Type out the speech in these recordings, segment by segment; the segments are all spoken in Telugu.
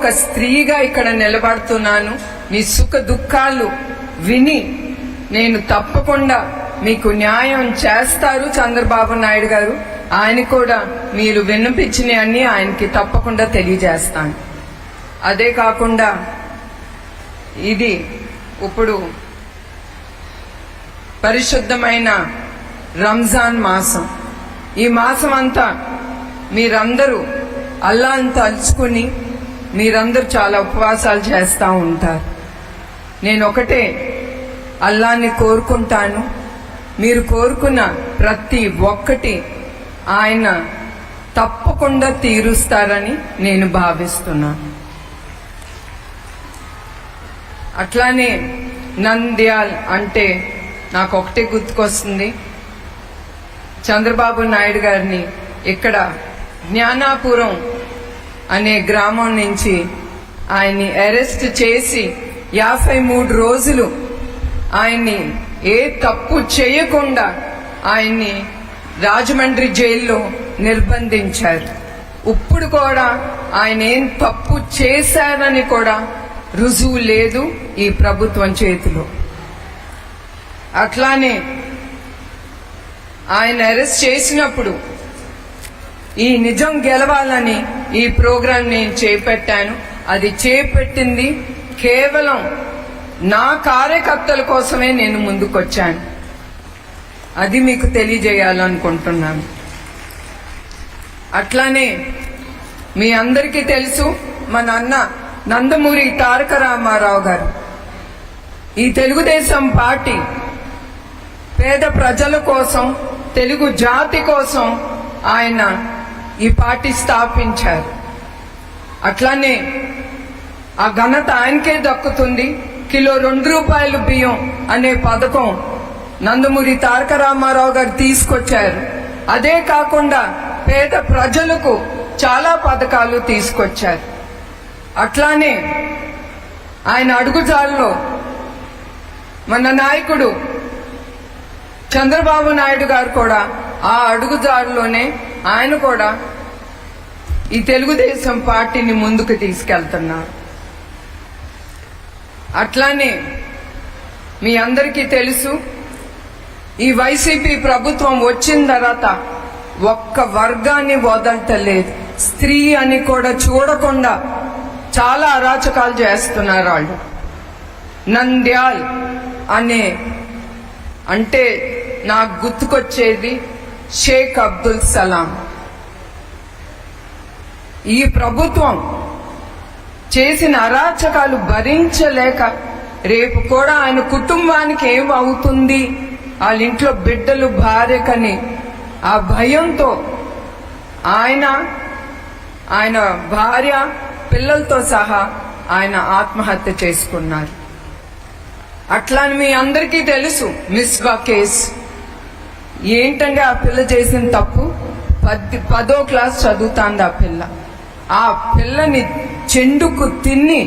ఒక స్త్రీగా ఇక్కడ నిలబడుతున్నాను. మీ సుఖ దుఃఖాలు విని నేను తప్పకుండా మీకు న్యాయం చేస్తారు చంద్రబాబు నాయుడు గారు. ఆయన కూడా మీరు విన్నపించినవన్నీ ఆయనకి తప్పకుండా తెలియజేస్తాను. అదే కాకుండా ఇది ఇప్పుడు పరిశుద్ధమైన రంజాన్ మాసం. ఈ మాసం అంతా మీరందరూ అల్లాహ్ని తలుచుకుని మీరందరూ చాలా ఉపవాసాలు చేస్తూ ఉంటారు. నేను ఒకటే అల్లాహ్ని కోరుకుంటాను, మీరు కోరుకున్న ప్రతి ఒక్కటి ఆయన తప్పకుండా తీరుస్తారని నేను భావిస్తున్నాను. అట్లానే నంద్యాల్ అంటే నాకు ఒకటే గుర్తుకొస్తుంది. చంద్రబాబు నాయుడు గారిని ఇక్కడ జ్ఞానాపురం అనే గ్రామం నుంచి ఆయన్ని అరెస్ట్ చేసి 53 రోజులు ఆయన్ని ఏ తప్పు చేయకుండా ఆయన్ని రాజమండ్రి జైల్లో నిర్బంధించారు. ఇప్పుడు కూడా ఆయన ఏం తప్పు చేశారని కూడా రుజువు లేదు ఈ ప్రభుత్వం చేతిలో. అట్లానే ఆయన అరెస్ట్ చేసినప్పుడు ఈ నిజం గెలవాలని ఈ ప్రోగ్రాం నేను చేపట్టాను. అది చేపట్టింది కేవలం నా కార్యకర్తల కోసమే నేను ముందుకొచ్చాను. అది మీకు తెలియజేయాలనుకుంటున్నాను. అట్లానే మీ అందరికీ తెలుసు, మన అన్న నందమూరి తారక రామారావు గారు ఈ తెలుగుదేశం పార్టీ పేద ప్రజల కోసం, తెలుగు జాతి కోసం ఆయన ఈ పార్టీ స్థాపించారు. అట్లానే ఆ ఘనత ఆయనకే దక్కుతుంది. కిలో 2 రూపాయలు బియ్యం అనే పథకం నందమూరి తారక రామారావు గారు తీసుకొచ్చారు. అదే కాకుండా పేద ప్రజలకు చాలా పథకాలు తీసుకొచ్చారు. అట్లానే ఆయన అడుగుజాడలో మన నాయకుడు చంద్రబాబు నాయుడు గారు కూడా ఆ అడుగుజాడలోనే ఆయన కూడా ఈ తెలుగుదేశం పార్టీని ముందుకు తీసుకెళ్తున్నారు. అట్లానే మీ అందరికీ తెలుసు, ఈ వైసీపీ ప్రభుత్వం వచ్చిన తర్వాత ఒక్క వర్గాన్ని వదలటలేదు. స్త్రీ అని కూడా చూడకుండా చాలా అరాచకాలు చేస్తున్నారు వాళ్ళు. నంద్యాల్ అంటే నాకు గుర్తుకొచ్చేది షేక్ అబ్దుల్ సలాం. ఈ ప్రభుత్వం చేసిన అరాచకాలు భరించలేక రేపు కూడా ఆయన కుటుంబానికి ఏమవుతుంది, వాళ్ళ ఇంట్లో బిడ్డలు భార్యకని ఆ భయంతో ఆయన భార్య పిల్లలతో సహా ఆయన ఆత్మహత్య చేసుకున్నారు. అట్లా మీ అందరికీ తెలుసు మిస్బా కేసు. ఏంటంటే ఆ పిల్ల చేసిన తప్పు, 10వ క్లాస్ చదువుతాంది ఆ పిల్ల. ఆ పిల్లని చెండుకు తిని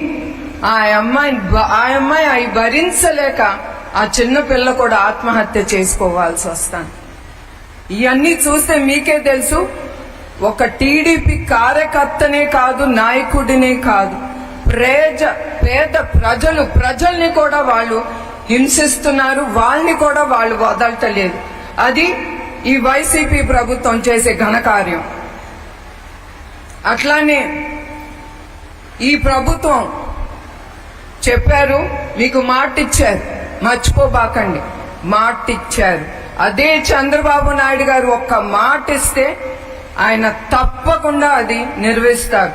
ఆ అమ్మాయి అవి భరించలేక ఆ చిన్న పిల్ల కూడా ఆత్మహత్య చేసుకోవాల్సి వస్తాను. ఇవన్నీ చూస్తే మీకే తెలుసు, ఒక టీడీపీ కార్యకర్తనే కాదు, నాయకుడినే కాదు, పేద ప్రజల్ని కూడా వాళ్ళు హింసిస్తున్నారు. వాళ్ళని కూడా వాళ్ళు వదలటలేదు. అది ఈ వైసీపీ ప్రభుత్వం చేసే ఘనకార్యం. అట్లానే ఈ ప్రభుత్వం చెప్పారు, మీకు మాట ఇచ్చారు, మర్చిపోబాకండి, మాట ఇచ్చారు. అదే చంద్రబాబు నాయుడు గారు ఒక్క మాట ఇస్తే ఆయన తప్పకుండా అది నిర్వహిస్తారు.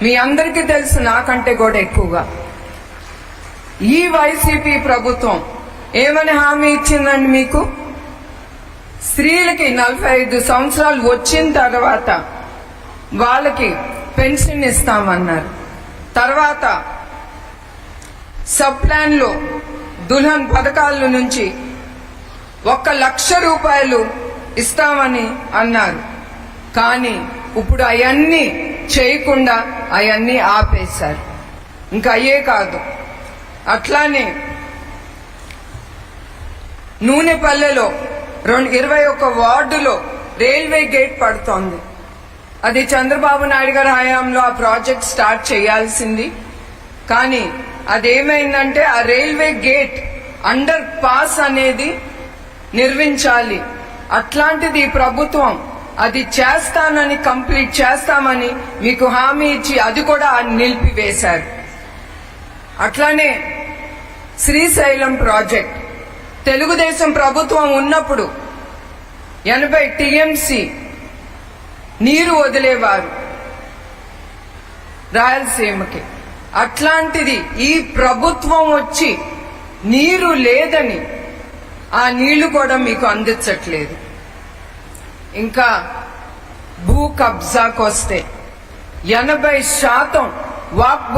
మీ అందరికీ తెలుసు, నాకంటే కూడా ఎక్కువగా. ఈ వైసీపీ ప్రభుత్వం ఏమని హామీ ఇచ్చిందండి మీకు? స్త్రీలకి 45 సంవత్సరాలు వచ్చిన తర్వాత వాళ్ళకి పెన్షన్ ఇస్తామన్నారు. తర్వాత సబ్ ప్లాన్ లో దుల్హన్ పథకాల నుంచి 1,00,000 రూపాయలు ఇస్తామని అన్నారు. కానీ ఇప్పుడు అవన్నీ చేయకుండా అవన్నీ ఆపేశారు. ఇంకా అయ్యే కాదు, అట్లానే నూనెపల్లెలో 21 వార్డులో రైల్వే గేట్ పడుతోంది. అది చంద్రబాబు నాయుడు గారి హయాంలో ఆ ప్రాజెక్ట్ స్టార్ట్ చేయాల్సింది. కానీ అదేమైందంటే ఆ రైల్వే గేట్ అండర్ పాస్ అనేది నిర్మించాలి. అట్లాంటిది ఈ ప్రభుత్వం అది చేస్తానని, కంప్లీట్ చేస్తామని మీకు హామీ ఇచ్చి అది కూడా నిలిపివేశారు. అట్లానే శ్రీశైలం ప్రాజెక్ట్ తెలుగుదేశం ప్రభుత్వం ఉన్నప్పుడు 80 టీఎంసీ నీరు వదిలేవారు రాయలసీమకి. అట్లాంటిది ఈ ప్రభుత్వం వచ్చి నీరు లేదని ఆ నీళ్లు కూడా మీకు అందించట్లేదు. ఇంకా భూ కబ్జాకు వస్తే 80% వాక్